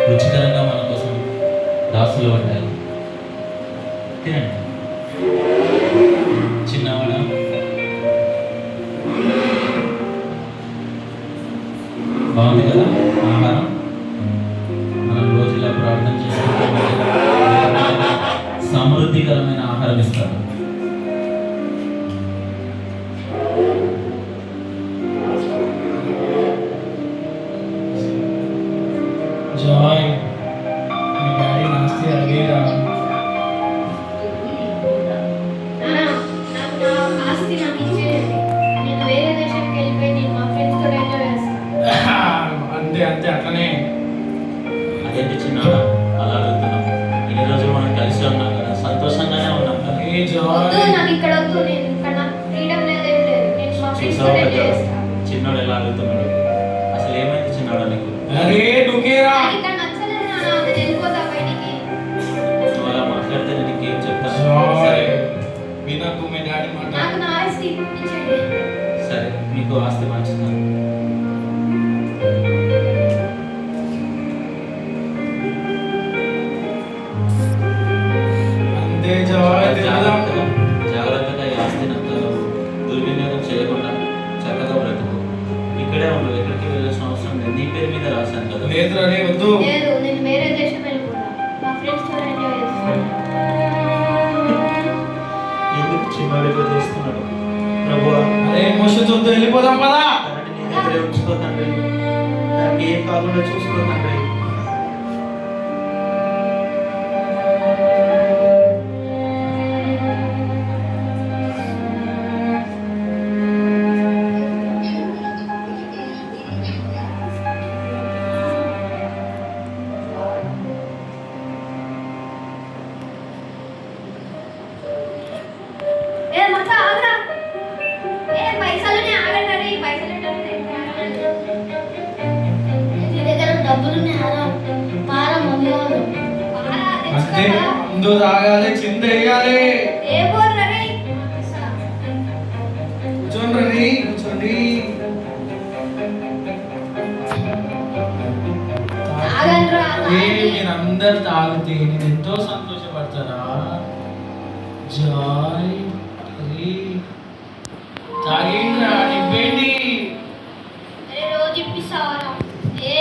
రుచికరంగా మన కోసం దాసులు పడ్డాయి. తినండి. చిన్నవాడ బాగుంది కదా ఆహారం. మనం రోజు ఇలా ప్రార్థన చేసుకుంటే సమృద్ధికరమైన ఆహారం ఇస్తారు. జాయ్, మీ డాడీ నాస్తి అడిగేరా? అంతే అంతే అట్లనే. అదేంటి చిన్నవాడ అలా అడుగుతున్నాం? ఇన్ని రోజులు మనం కలిసి ఉన్నాం కదా, సంతోషంగానే ఉన్నాం కదా. ఏ జాయ్, చూసావు కదా చిన్నోడు ఎలా అడుగుతున్నాడు. అసలు ఏమైంది చిన్నవాడ నీకు? అరే డుకేరా, నువ్వు అలా మాట్లాడితే నేను నీకేం చెప్తాను? జాయ్ వినకు మీ డాడీ మాట. సరే, మీకు ఆస్తి పంచుతాను. అంతే జాయ్, తిరగదాం. జాగ్రత్తగా ఈ ఆస్తిని అంతా దుర్వినియోగం చేయకుండా చక్కగా బ్రతుకు. ఇక్కడే ఉండవు, ఎక్కడికి వెళ్ళాల్సిన అవసరం లేదు. నీ పేరు మీద రాశాను కదా. లేదురా రే, వద్దు. ఎందుకు చిన్నవాడిగా చేస్తున్నాడు ప్రభువా? అరే మోషన్ చూద్దాం, వెళ్ళిపోదాం పదా. తనని నీ దగ్గరే ఉంచుకో తండ్రి. తనకి ఏం కాకుండా చూసుకో తండ్రి. అంతే, ముందు తాగాలి, చింత వేయాలి. కూర్చోండి రీ, కూర్చోండి. మీరందరు తాగితే నేను ఎంతో సంతోషపడతారా? జాయ్ రీ, తాగిండ్రా, నింపేండి.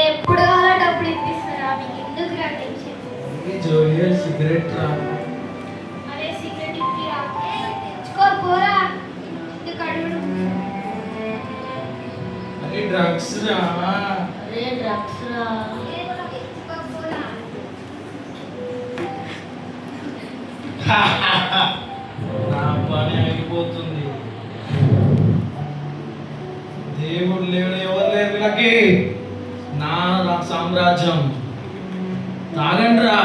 ఎప్పుడు కావాలో డబ్బులు ఇప్పిస్తారా? మీకు ఎందుకు రా టెన్షన్? జోయల్ సిగరెట్ రా. అరే సిగరెట్ ఇప్పిరా. తెచ్చుకో పోరా. ఎందుకు అడుగుడు? అరే డ్రగ్స్ రా. అరే డ్రగ్స్ రా. తెచ్చుకో పోరా. నా పని అయిపోతుంది. దేవుడు లేడు, ఎవరు లేరు వీళ్ళకి. నా సామ్రాజ్యం. తాగండి రా.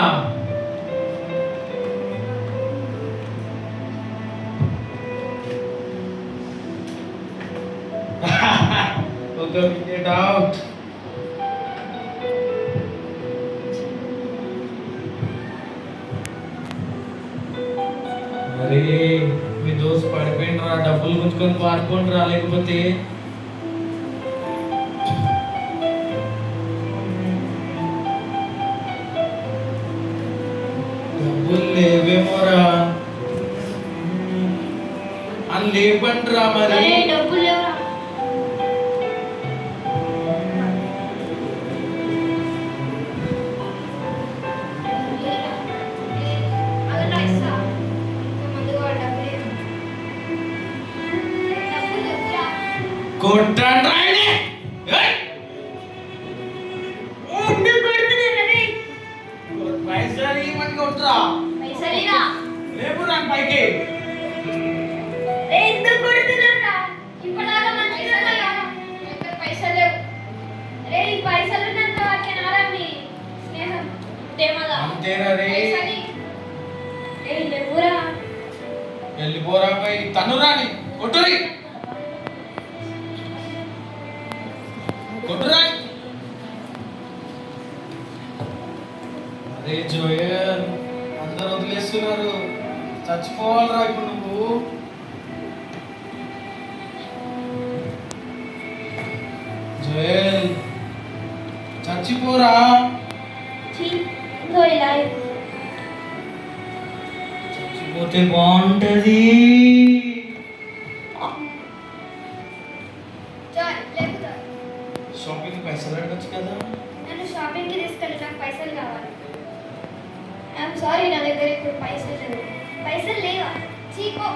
ఒక వికెట్ అవుట్. అరే మీ దోస్త్ పడిపోయింది రా, డబ్బులు గుంజుకొని పాడుకోండి రా, లేకపోతే డబ్బులు లేవేమోరా. అని లేపండి రా మరి. అరే డబ్బులు లేవురా. అలా ఇస్తా. ముందు కూడా డబ్బులు లేవు. డబ్బులు లేవురా. కొట్టండి రా ఇది. ఏయ్! ఎందుకు కొడుతున్నారని? పైసలు ఇవ్వమని కొట్టురా. పైసలేరా? లేపురా పైకి. ఎందుకు కొడుతున్నారా? ఇప్పటిదాకా మంచిగా ఉన్నారా? ఇక్కడ పైసలు లేవు. రే ఈ పైసలు ఉన్నంత వాకేనారా మీ స్నేహం? ప్రేమగా. అంతేనా రే? పైసలు లేవురా. వెళ్ళిపోరా పై తన్నురాని కొట్టురి. కొట్టురా. అరే జోయల్, అందరూ వదిలేస్తున్నారు. చచ్చిపోవాలరా ఇప్పుడు నువ్వు. జోయల్ చచ్చిపోరా. చీ, ఇంకో ఇలా చచ్చిపోతే బాగుంటది. జాయ్ లేకుతా. షాపింగ్ పైసలు అడగచ్చు కదా. నన్ను షాపింగ్కి తీసుకెళ్ళి నాకు పైసలు కావాలి. ఐఎమ్ సారీ, నా దగ్గర ఇప్పుడు పైసలు లేవు. పైసలు లేవా? చీకో.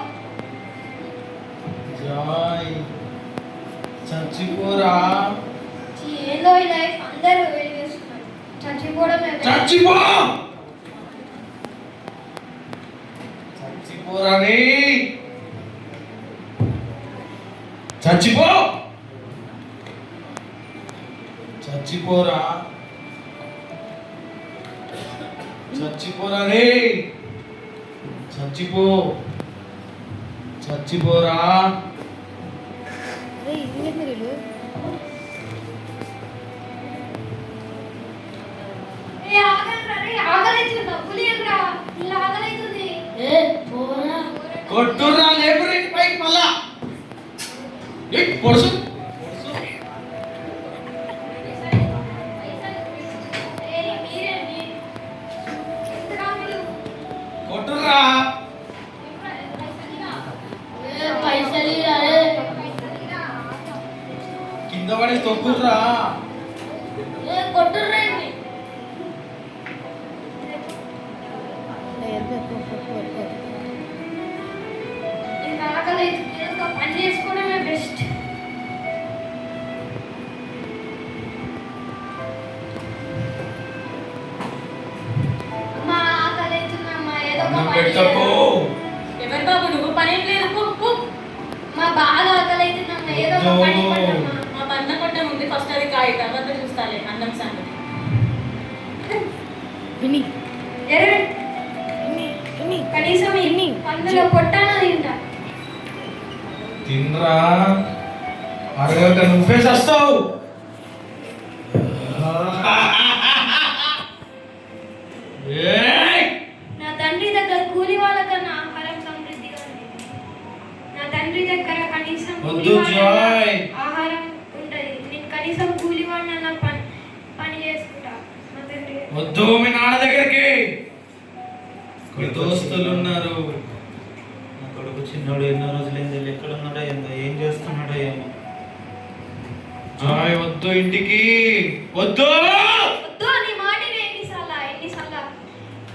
జాయ్ చచ్చిపోరా. చీ, ఏందో ఈ లైఫ్ అందరూ వెలిగేస్తున్నారు. చచ్చిపోవడమే best. చచ్చిపో చచ్చిపోరా రే. చచ్చిపో చచ్చిపోరా. చచ్చిపోరా రే. చచ్చిపో చచ్చిపోరా. ఏ ఆగండ్రా రే, ఆగలైతుంది. డబ్బులు ఇవ్వరా, ఇలా ఆగలైతుంది. కొట్టురా లేబర్ పైకి మళ్ళా. పొడుసు ఏయ్, మీరేంటి? ఎంతరా మీరు? కొట్టురా. పైసలు ఇవ్వరా? కింద పడి తొక్కుర్రా. కొట్టుర్రేంటి? ఇంకా ఆకలైతుంది. ఏదో ఒక పని చేసుకోవడమే బెస్ట్. అమ్మా, ఆకలైతుందమ్మా, ఏదో ఒక అన్నం పని పెట్టకు. చేయాలి. ఎవరు బాబు నువ్వు పని ఏం లేదు మా బాగా ఆకలైతుందమ్మా, ఏదో ఒక పని పట్టమ్మా. మా అన్నం కొట్టం ఉంది ఫస్ట్ అది కాయ తర్వాత చూస్తాలే అన్నం సంగతి. ఎర్ర కనీసం ఇన్ని పందులో పొట్టాన తింటా. తినరా. అరగక నువ్వే చేస్తావు. నా తండ్రి దగ్గర కూలి వాళ్ళ కన్నా ఆహారం సమృద్ధిగా ఉంది. నా తండ్రి దగ్గర కనీసం వద్దు జాయ్. ఆహారం ఉంటది. నేను కనీసం కూలి వాళ్ళ పని చేసుకుంటా. నా తండ్రి వద్దు మీ నాన్న దగ్గరికి. మీ దోస్తులు ఉన్నారు. నా కొడుకు చిన్నోడు ఎన్నో రోజులైంది, ఎక్కడ ఉన్నాడో ఏందో, ఏం చేస్తున్నాడో ఏమో. జాయ్ వద్దు ఇంటికి. వద్దు. వద్దు నీ మాటని ఎన్నిసార్లు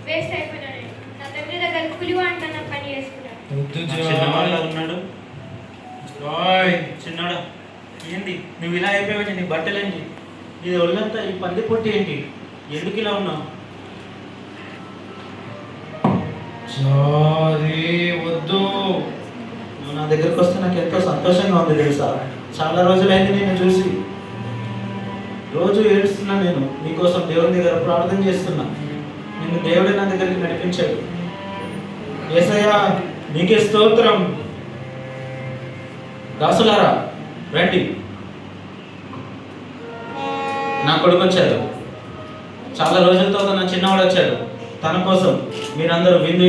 వేస్ట్ అయిపోయినా నేను. నా తండ్రి దగ్గర కూలి వాళ్ళ కన్నా పని చేసుకుంటా. వద్దు నా చిన్నవాళ్ళ జాయ్. ఉన్నాడు. జాయ్ చిన్నోడా, ఏంది నువ్వు ఇలా అయిపోయావు? నీ బట్టలేంటి? ఇది ఒళ్ళంతా ఈ పంది పొట్టి ఏంటి? ఎందుకు ఇలా ఉన్నావు? జాయ్ వద్దు. నువ్వు నా దగ్గరకు వస్తే నాకు ఎంతో సంతోషంగా ఉంది తెలుసా. చాలా రోజులైంది నేను చూసి. రోజు ఏడుస్తున్నా నేను నీకోసం దేవుని దగ్గర ప్రార్థన చేస్తున్నా. నిన్ను దేవుడే నా దగ్గరికి నడిపించాడు. యేసయ్యా నీకే స్తోత్రం. దాసులారా రండి, నా కొడుకు వచ్చాడు. చాలా రోజుల తర్వాత నా చిన్నవాడు వచ్చాడు. తన కోసం మీరందరూ విందు